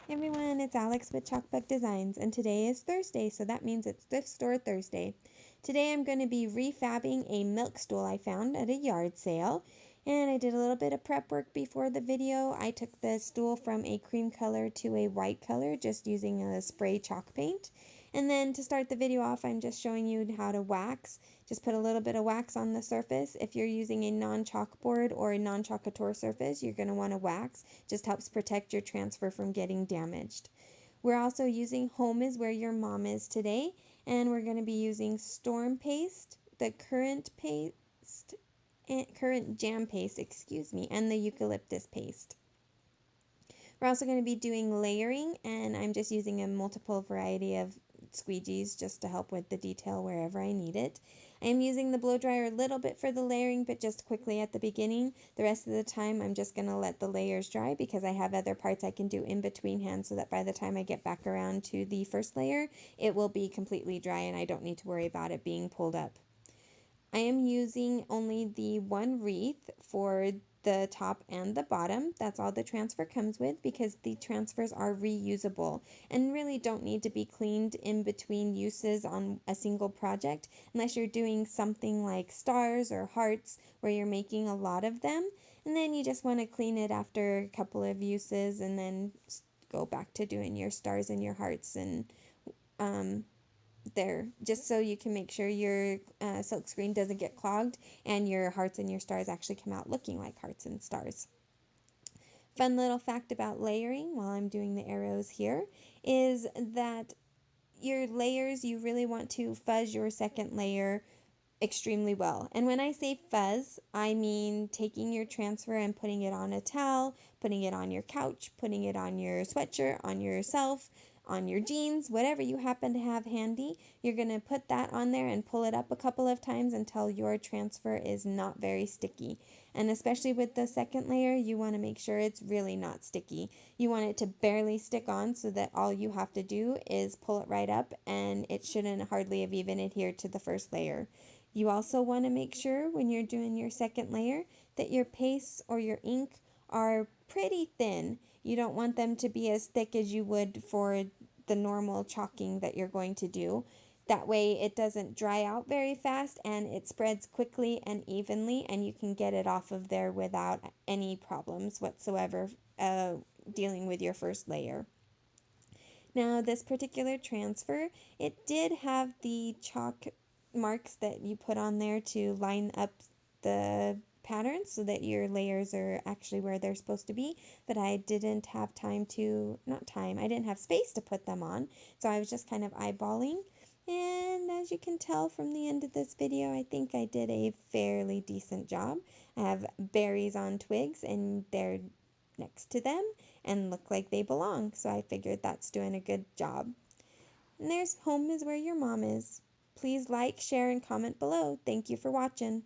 Hey everyone, it's Alex with Chalkbook Designs, and today is Thursday, so that means it's Thrift Store Thursday. Today I'm going to be refabbing a milk stool I found at a yard sale, and I did a little bit of prep work before the video. I took the stool from a cream color to a white color just using a spray chalk paint. And then to start the video off, I'm just showing you how to wax. Just put a little bit of wax on the surface. If you're using a non-chalkboard or a non-chalkator surface, you're going to want to wax. Just helps protect your transfer from getting damaged. We're also using Home is Where Your Mom Is today, and we're going to be using Storm Paste, the current jam paste, and the eucalyptus paste. We're also going to be doing layering, and I'm just using a multiple variety of squeegees just to help with the detail wherever I need it. I am using the blow dryer a little bit for the layering, but just quickly at the beginning. The rest of the time I'm just going to let the layers dry because I have other parts I can do in between hands so that by the time I get back around to the first layer, it will be completely dry and I don't need to worry about it being pulled up. I am using only the one wreath for the top and the bottom. That's all the transfer comes with because the transfers are reusable and really don't need to be cleaned in between uses on a single project unless you're doing something like stars or hearts where you're making a lot of them, and then you just want to clean it after a couple of uses and then go back to doing your stars and your hearts and there just so you can make sure your silk screen doesn't get clogged and your hearts and your stars actually come out looking like hearts and stars. Fun little fact about layering while I'm doing the arrows here is that your layers, you really want to fuzz your second layer extremely well. And when I say fuzz, I mean taking your transfer and putting it on a towel, putting it on your couch, putting it on your sweatshirt, on yourself, on your jeans, whatever you happen to have handy. You're going to put that on there and pull it up a couple of times until your transfer is not very sticky. And especially with the second layer, you want to make sure it's really not sticky. You want it to barely stick on so that all you have to do is pull it right up and it shouldn't hardly have even adhered to the first layer. You also want to make sure when you're doing your second layer that your pastes or your ink are pretty thin. You don't want them to be as thick as you would for the normal chalking that you're going to do. That way it doesn't dry out very fast and it spreads quickly and evenly, and you can get it off of there without any problems whatsoever dealing with your first layer. Now this particular transfer, it did have the chalk marks that you put on there to line up the patterns so that your layers are actually where they're supposed to be, but I didn't have I didn't have space to put them on, so I was just kind of eyeballing. And as you can tell from the end of this video, I think I did a fairly decent job. I have berries on twigs and they're next to them and look like they belong, so I figured that's doing a good job. And there's Home is Where Your Mom Is. Please like, share, and comment below. Thank you for watching.